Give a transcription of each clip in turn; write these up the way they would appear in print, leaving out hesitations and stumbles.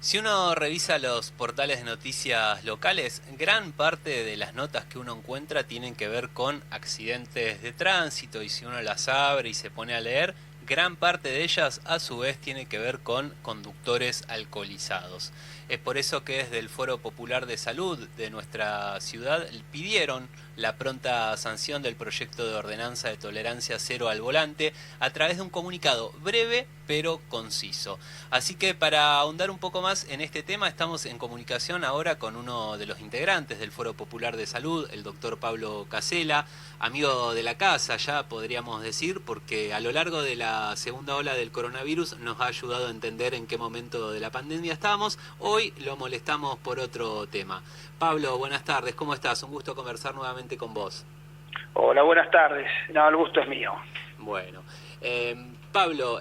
Si uno revisa los portales de noticias locales, gran parte de las notas que uno encuentra tienen que ver con accidentes de tránsito y si uno las abre y se pone a leer, gran parte de ellas a su vez tiene que ver con conductores alcoholizados. Es por eso que desde el Foro Popular de Salud de nuestra ciudad pidieron la pronta sanción del proyecto de ordenanza de tolerancia cero al volante a través de un comunicado breve pero conciso. Así que para ahondar un poco más en este tema estamos en comunicación ahora con uno de los integrantes del Foro Popular de Salud, el doctor Pablo Casella, amigo de la casa ya podríamos decir, porque a lo largo de la segunda ola del coronavirus nos ha ayudado a entender en qué momento de la pandemia estábamos. Hoy lo molestamos por otro tema. Pablo, buenas tardes, ¿cómo estás? Un gusto conversar nuevamente con vos. Hola, buenas tardes. No, el gusto es mío. Bueno, Pablo,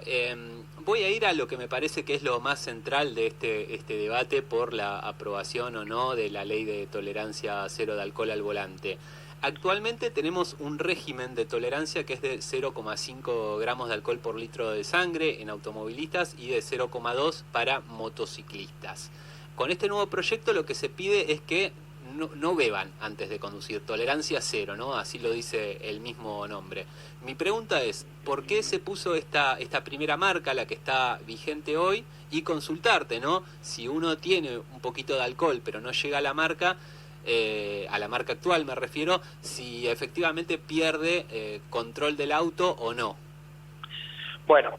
voy a ir a lo que me parece que es lo más central de este debate por la aprobación o no de la ley de tolerancia cero de alcohol al volante. Actualmente tenemos un régimen de tolerancia que es de 0,5 gramos de alcohol por litro de sangre en automovilistas y de 0,2 para motociclistas. Con este nuevo proyecto lo que se pide es que no beban antes de conducir, tolerancia cero, ¿no? Así lo dice el mismo nombre. Mi pregunta es, ¿por qué se puso esta primera marca, la que está vigente hoy? Y consultarte, ¿no? Si uno tiene un poquito de alcohol pero no llega a la marca actual me refiero, si efectivamente pierde control del auto o no. Bueno,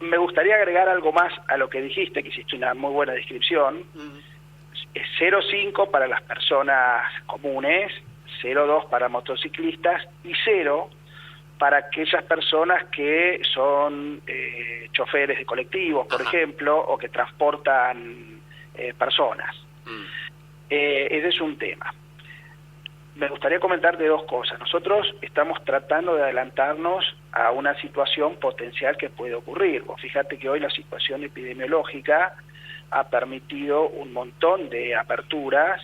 me gustaría agregar algo más a lo que dijiste, que hiciste una muy buena descripción. Es 0,5 para las personas comunes, 0,2 para motociclistas y 0 para aquellas personas que son choferes de colectivos, por ejemplo, o que transportan personas. Ese es un tema. Me gustaría comentarte dos cosas. Nosotros estamos tratando de adelantarnos a una situación potencial que puede ocurrir. Vos fíjate que hoy la situación epidemiológica ha permitido un montón de aperturas,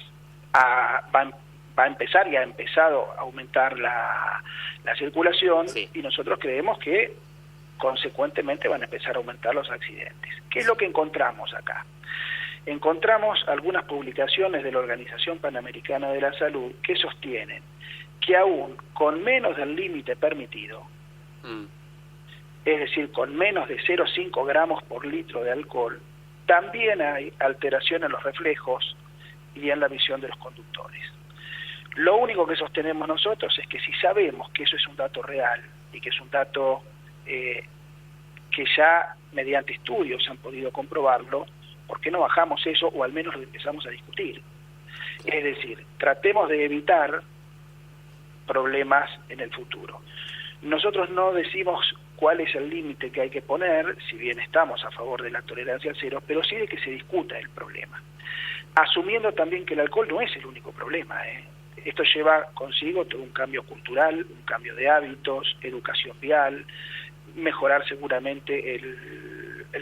va a empezar y ha empezado a aumentar la circulación, sí. Y nosotros creemos que consecuentemente van a empezar a aumentar los accidentes. ¿Qué es lo que encontramos acá? Encontramos algunas publicaciones de la Organización Panamericana de la Salud que sostienen que aún con menos del límite permitido, es decir, con menos de 0,5 gramos por litro de alcohol, también hay alteración en los reflejos y en la visión de los conductores. Lo único que sostenemos nosotros es que si sabemos que eso es un dato real y que es un dato que ya mediante estudios han podido comprobarlo, ¿por qué no bajamos eso o al menos lo empezamos a discutir? Es decir, tratemos de evitar problemas en el futuro. Nosotros no decimos cuál es el límite que hay que poner, si bien estamos a favor de la tolerancia cero, pero sí de que se discuta el problema. Asumiendo también que el alcohol no es el único problema. Esto lleva consigo todo un cambio cultural, un cambio de hábitos, educación vial, mejorar seguramente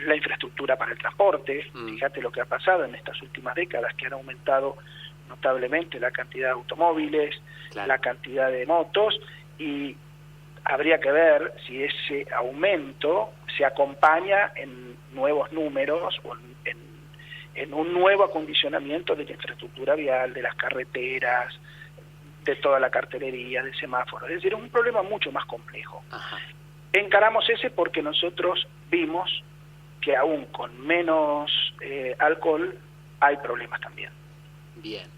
la infraestructura para el transporte. Fíjate lo que ha pasado en estas últimas décadas, que han aumentado notablemente la cantidad de automóviles, claro, la cantidad de motos, y habría que ver si ese aumento se acompaña en nuevos números o en un nuevo acondicionamiento de la infraestructura vial, de las carreteras, de toda la cartelería, de semáforos. Es decir, es un problema mucho más complejo. Ajá. Encaramos ese porque nosotros vimos que aún con menos alcohol hay problemas también. Bien.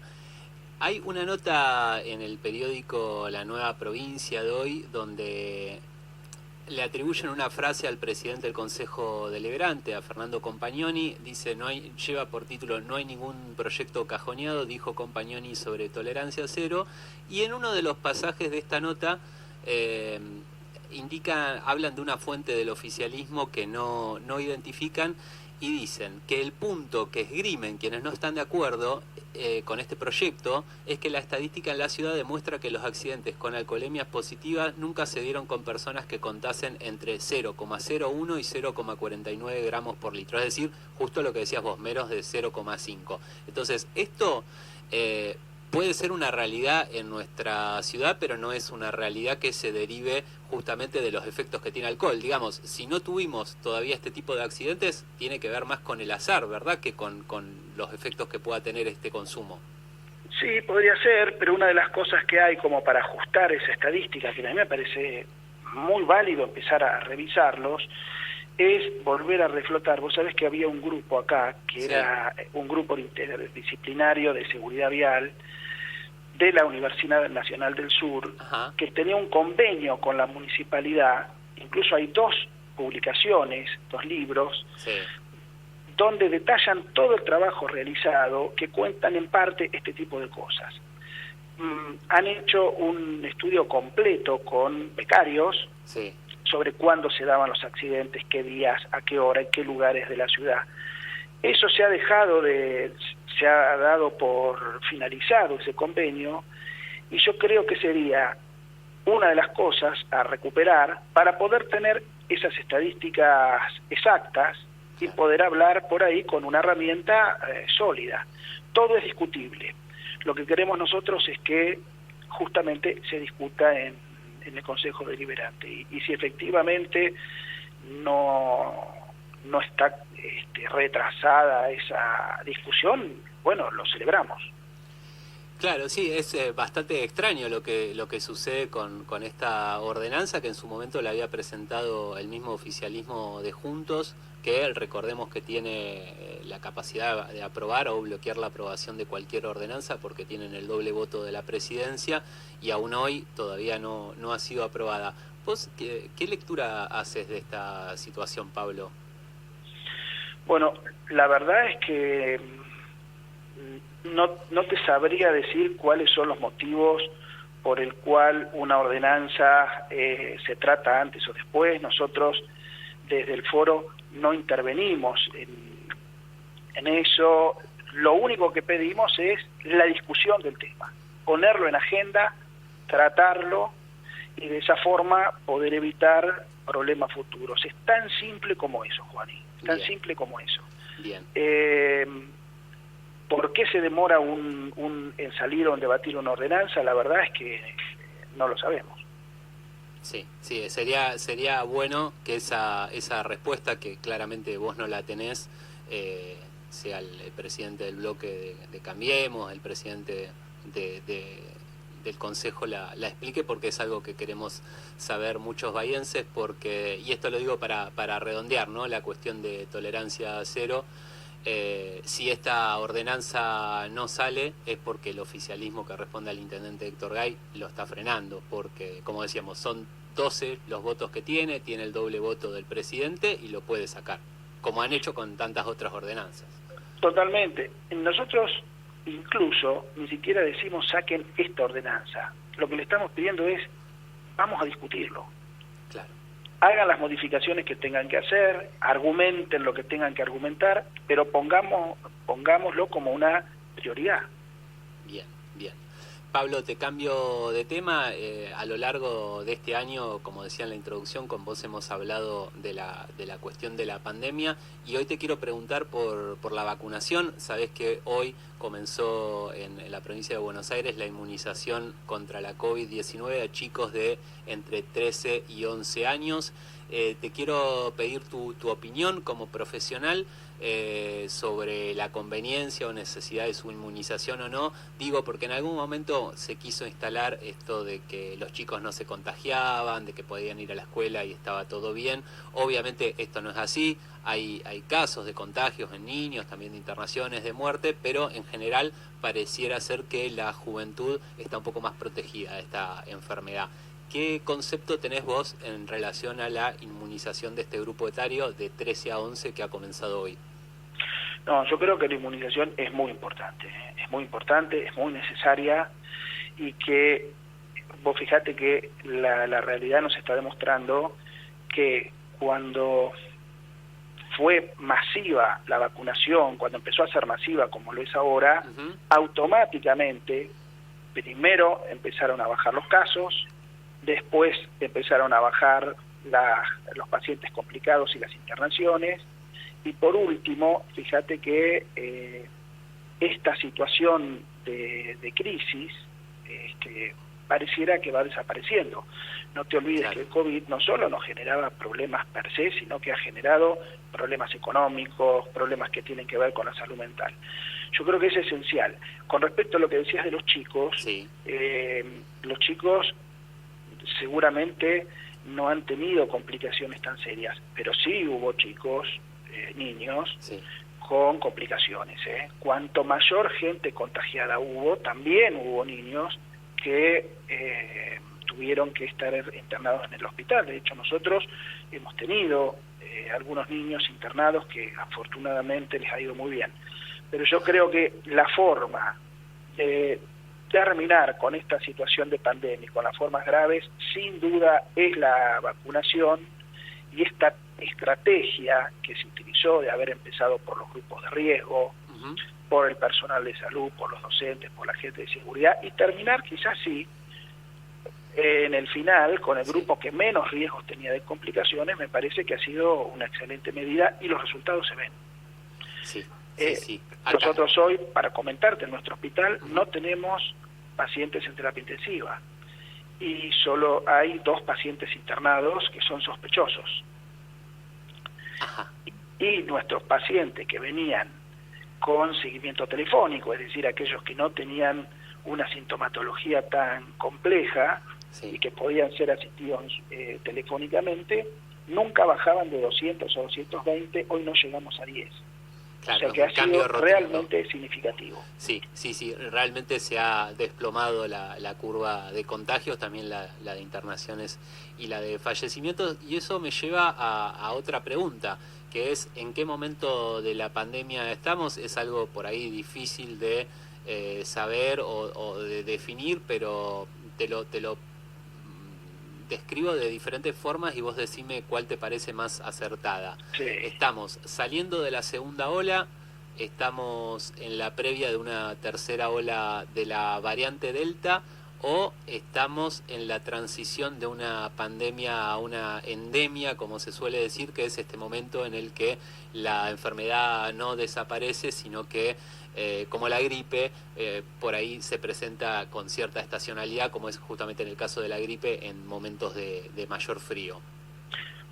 Hay una nota en el periódico La Nueva Provincia de hoy donde le atribuyen una frase al presidente del Consejo Deliberante, a Fernando Compagnoni. Dice, lleva por título "No hay ningún proyecto cajoneado", dijo Compagnoni sobre tolerancia cero. Y en uno de los pasajes de esta nota hablan de una fuente del oficialismo que no identifican y dicen que el punto que esgrimen quienes no están de acuerdo con este proyecto es que la estadística en la ciudad demuestra que los accidentes con alcoholemias positivas nunca se dieron con personas que contasen entre 0,01 y 0,49 gramos por litro, es decir, justo lo que decías vos, menos de 0,5. Entonces, esto puede ser una realidad en nuestra ciudad, pero no es una realidad que se derive justamente de los efectos que tiene el alcohol. Digamos, si no tuvimos todavía este tipo de accidentes, tiene que ver más con el azar, ¿verdad?, que con los efectos que pueda tener este consumo. Sí, podría ser, pero una de las cosas que hay como para ajustar esa estadística, que a mí me parece muy válido empezar a revisarlos, es volver a reflotar. Vos sabés que había un grupo acá, que Sí. era un grupo interdisciplinario de seguridad vial de la Universidad Nacional del Sur, Ajá. que tenía un convenio con la municipalidad. Incluso hay 2 publicaciones, 2 libros, Sí. donde detallan todo el trabajo realizado, que cuentan en parte este tipo de cosas. Han hecho un estudio completo con becarios, Sí. sobre cuándo se daban los accidentes, qué días, a qué hora, en qué lugares de la ciudad. Eso se ha dado por finalizado ese convenio, y yo creo que sería una de las cosas a recuperar para poder tener esas estadísticas exactas y poder hablar por ahí con una herramienta sólida. Todo es discutible. Lo que queremos nosotros es que justamente se discuta en el Consejo Deliberante, y si efectivamente no está retrasada esa discusión, bueno, lo celebramos. Claro, sí, es bastante extraño lo que sucede con esta ordenanza, que en su momento la había presentado el mismo oficialismo de Juntos, que recordemos que tiene la capacidad de aprobar o bloquear la aprobación de cualquier ordenanza porque tienen el doble voto de la presidencia, y aún hoy todavía no ha sido aprobada. ¿Vos qué lectura haces de esta situación, Pablo? Bueno, la verdad es que no te sabría decir cuáles son los motivos por el cual una ordenanza se trata antes o después. Nosotros desde el foro no intervenimos en eso. Lo único que pedimos es la discusión del tema, ponerlo en agenda, tratarlo, y de esa forma poder evitar problemas futuros. Es tan simple como eso, Juaní, tan Bien. simple como eso. Bien. ¿Por qué se demora en salir o en debatir una ordenanza? La verdad es que no lo sabemos. Sí, sería bueno que esa respuesta, que claramente vos no la tenés, sea el presidente del bloque de Cambiemos, el presidente del Consejo la explique, porque es algo que queremos saber muchos bahienses, porque, y esto lo digo para redondear, ¿no?, la cuestión de tolerancia cero. Si esta ordenanza no sale es porque el oficialismo que responde al intendente Héctor Gay lo está frenando, porque, como decíamos, son 12 los votos que tiene el doble voto del presidente y lo puede sacar, como han hecho con tantas otras ordenanzas. Totalmente. Nosotros incluso ni siquiera decimos saquen esta ordenanza. Lo que le estamos pidiendo es, vamos a discutirlo. Claro. Hagan las modificaciones que tengan que hacer, argumenten lo que tengan que argumentar, pero pongámoslo como una prioridad. Bien, bien. Pablo, te cambio de tema. A lo largo de este año, como decía en la introducción, con vos hemos hablado de la cuestión de la pandemia, y hoy te quiero preguntar por la vacunación. Sabés que hoy comenzó en la provincia de Buenos Aires la inmunización contra la COVID-19 a chicos de entre 13 y 11 años. Te quiero pedir tu opinión como profesional sobre la conveniencia o necesidad de su inmunización o no. Digo, porque en algún momento se quiso instalar esto de que los chicos no se contagiaban, de que podían ir a la escuela y estaba todo bien. Obviamente esto no es así, hay casos de contagios en niños, también de internaciones, de muerte, pero en general pareciera ser que la juventud está un poco más protegida de esta enfermedad. ¿Qué concepto tenés vos en relación a la inmunización de este grupo etario de 13 a 11 que ha comenzado hoy? No, yo creo que la inmunización es muy importante, es muy necesaria, y que vos fijate que la realidad nos está demostrando que cuando fue masiva la vacunación, cuando empezó a ser masiva como lo es ahora, automáticamente primero empezaron a bajar los casos, después empezaron a bajar los pacientes complicados y las internaciones, y por último, fíjate que esta situación de crisis pareciera que va desapareciendo. No te olvides que el COVID no solo nos generaba problemas per se, sino que ha generado problemas económicos, problemas que tienen que ver con la salud mental. Yo creo que es esencial. Con respecto a lo que decías de los chicos, los chicos seguramente no han tenido complicaciones tan serias, pero sí hubo chicos, niños, con complicaciones. Cuanto mayor gente contagiada hubo, también hubo niños que tuvieron que estar internados en el hospital. De hecho, nosotros hemos tenido algunos niños internados que afortunadamente les ha ido muy bien. Pero yo creo que la forma de terminar con esta situación de pandemia, con las formas graves, sin duda es la vacunación, y esta estrategia que se utilizó de haber empezado por los grupos de riesgo, por el personal de salud, por los docentes, por la gente de seguridad, y terminar quizás sí en el final con el grupo que menos riesgos tenía de complicaciones. Me parece que ha sido una excelente medida y los resultados se ven. Nosotros hoy, para comentarte, en nuestro hospital no tenemos pacientes en terapia intensiva y solo hay 2 pacientes internados que son sospechosos. Y nuestros pacientes que venían con seguimiento telefónico, es decir, aquellos que no tenían una sintomatología tan compleja y que podían ser asistidos telefónicamente, nunca bajaban de 200 o 220, hoy no llegamos a 10. Claro, o sea que ha sido realmente significativo. Sí, realmente se ha desplomado la curva de contagios, también la de internaciones y la de fallecimientos, y eso me lleva a otra pregunta, que es ¿en qué momento de la pandemia estamos? Es algo por ahí difícil de saber o de definir, pero te lo describo de diferentes formas y vos decime cuál te parece más acertada. Estamos saliendo de la segunda ola, estamos en la previa de una tercera ola de la variante Delta, o estamos en la transición de una pandemia a una endemia, como se suele decir, que es este momento en el que la enfermedad no desaparece, sino que como la gripe, por ahí se presenta con cierta estacionalidad, como es justamente en el caso de la gripe en momentos de mayor frío.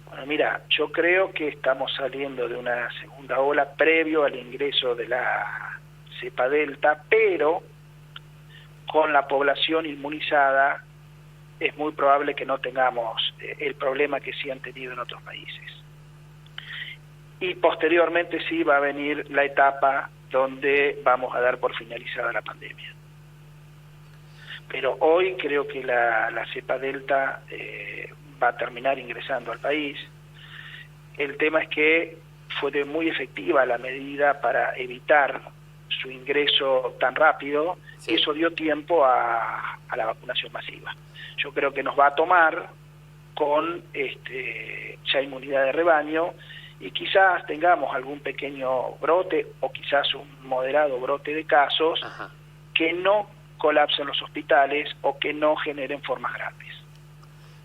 Bueno, mira, yo creo que estamos saliendo de una segunda ola previo al ingreso de la cepa Delta, pero con la población inmunizada es muy probable que no tengamos el problema que sí han tenido en otros países. Y posteriormente sí va a venir la etapa donde vamos a dar por finalizada la pandemia. Pero hoy creo que la cepa Delta va a terminar ingresando al país. El tema es que fue muy efectiva la medida para evitar su ingreso tan rápido, y eso dio tiempo a la vacunación masiva. Yo creo que nos va a tomar con ya inmunidad de rebaño, y quizás tengamos algún pequeño brote o quizás un moderado brote de casos que no colapsen los hospitales o que no generen formas graves.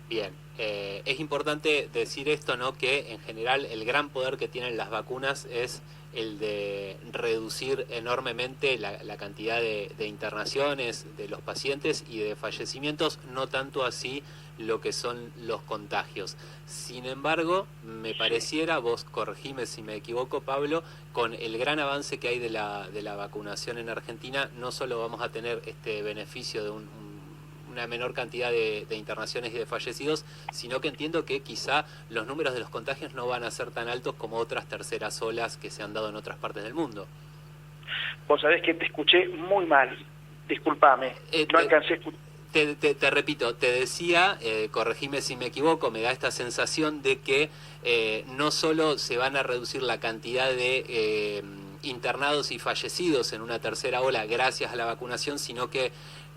Bien, es importante decir esto, ¿no? Que en general el gran poder que tienen las vacunas es el de reducir enormemente la cantidad de internaciones de los pacientes y de fallecimientos, no tanto así lo que son los contagios. Sin embargo, me pareciera, vos corregime si me equivoco, Pablo, con el gran avance que hay de la vacunación en Argentina, no solo vamos a tener este beneficio de una menor cantidad de internaciones y de fallecidos, sino que entiendo que quizá los números de los contagios no van a ser tan altos como otras terceras olas que se han dado en otras partes del mundo. Vos sabés que te escuché muy mal, discúlpame, no alcancé a escuchar. Te repito, te decía, corregime si me equivoco, me da esta sensación de que no solo se van a reducir la cantidad de internados y fallecidos en una tercera ola gracias a la vacunación, sino que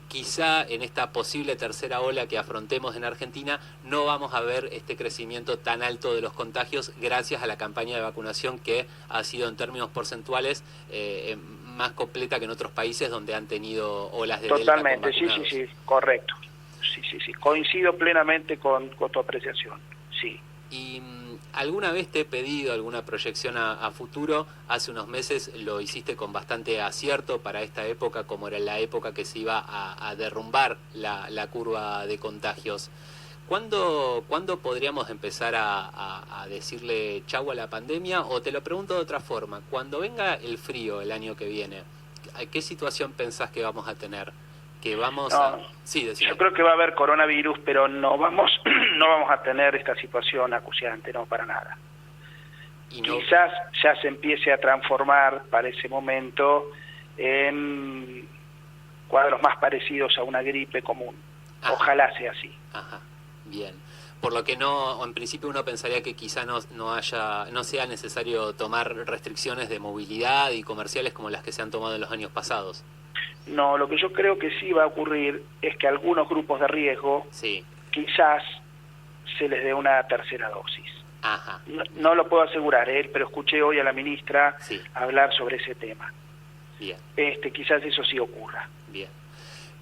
quizá en esta posible tercera ola que afrontemos en Argentina no vamos a ver este crecimiento tan alto de los contagios gracias a la campaña de vacunación que ha sido en términos porcentuales más completa que en otros países donde han tenido olas de Totalmente, Delta con sí, correcto. Sí, coincido plenamente con tu apreciación, sí. Y ¿Alguna vez te he pedido alguna proyección a futuro? Hace unos meses lo hiciste con bastante acierto para esta época, como era la época que se iba a derrumbar la curva de contagios. ¿Cuándo podríamos empezar a decirle chau a la pandemia? O te lo pregunto de otra forma, cuando venga el frío el año que viene, ¿qué situación pensás que vamos a tener? Que vamos a... Sí, decime. Yo creo que va a haber coronavirus, pero no vamos a tener esta situación acuciante, no, para nada. Y no... Quizás ya se empiece a transformar para ese momento en cuadros más parecidos a una gripe común. Ajá. Ojalá sea así. Ajá. Bien, por lo que no, en principio uno pensaría que quizá no sea necesario tomar restricciones de movilidad y comerciales como las que se han tomado en los años pasados. No, lo que yo creo que sí va a ocurrir es que algunos grupos de riesgo quizás se les dé una tercera dosis. Ajá. No lo puedo asegurar, pero escuché hoy a la ministra hablar sobre ese tema. Bien. Quizás eso sí ocurra. Bien.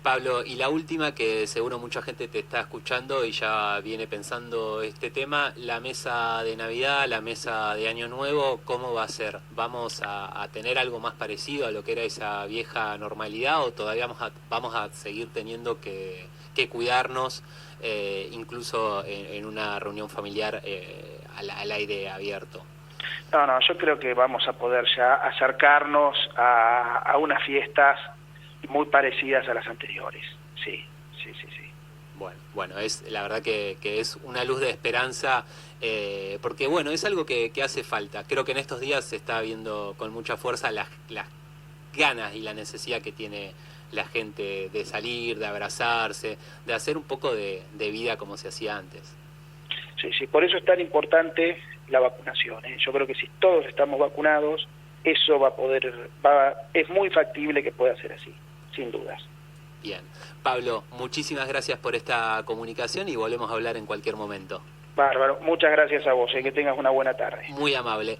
Pablo, y la última, que seguro mucha gente te está escuchando y ya viene pensando este tema, la mesa de Navidad, la mesa de Año Nuevo, ¿cómo va a ser? ¿Vamos a tener algo más parecido a lo que era esa vieja normalidad o todavía vamos a seguir teniendo que cuidarnos, incluso en una reunión familiar al aire abierto? No, yo creo que vamos a poder ya acercarnos a unas fiestas muy parecidas a las anteriores, sí. Bueno, es la verdad que es una luz de esperanza, porque bueno, es algo que hace falta. Creo que en estos días se está viendo con mucha fuerza las ganas y la necesidad que tiene la gente de salir, de abrazarse, de hacer un poco de vida como se hacía antes. Sí, por eso es tan importante la vacunación, ¿eh? Yo creo que si todos estamos vacunados, eso es muy factible que pueda ser así, sin dudas. Bien. Pablo, muchísimas gracias por esta comunicación y volvemos a hablar en cualquier momento. Bárbaro, muchas gracias a vos, que tengas una buena tarde. Muy amable.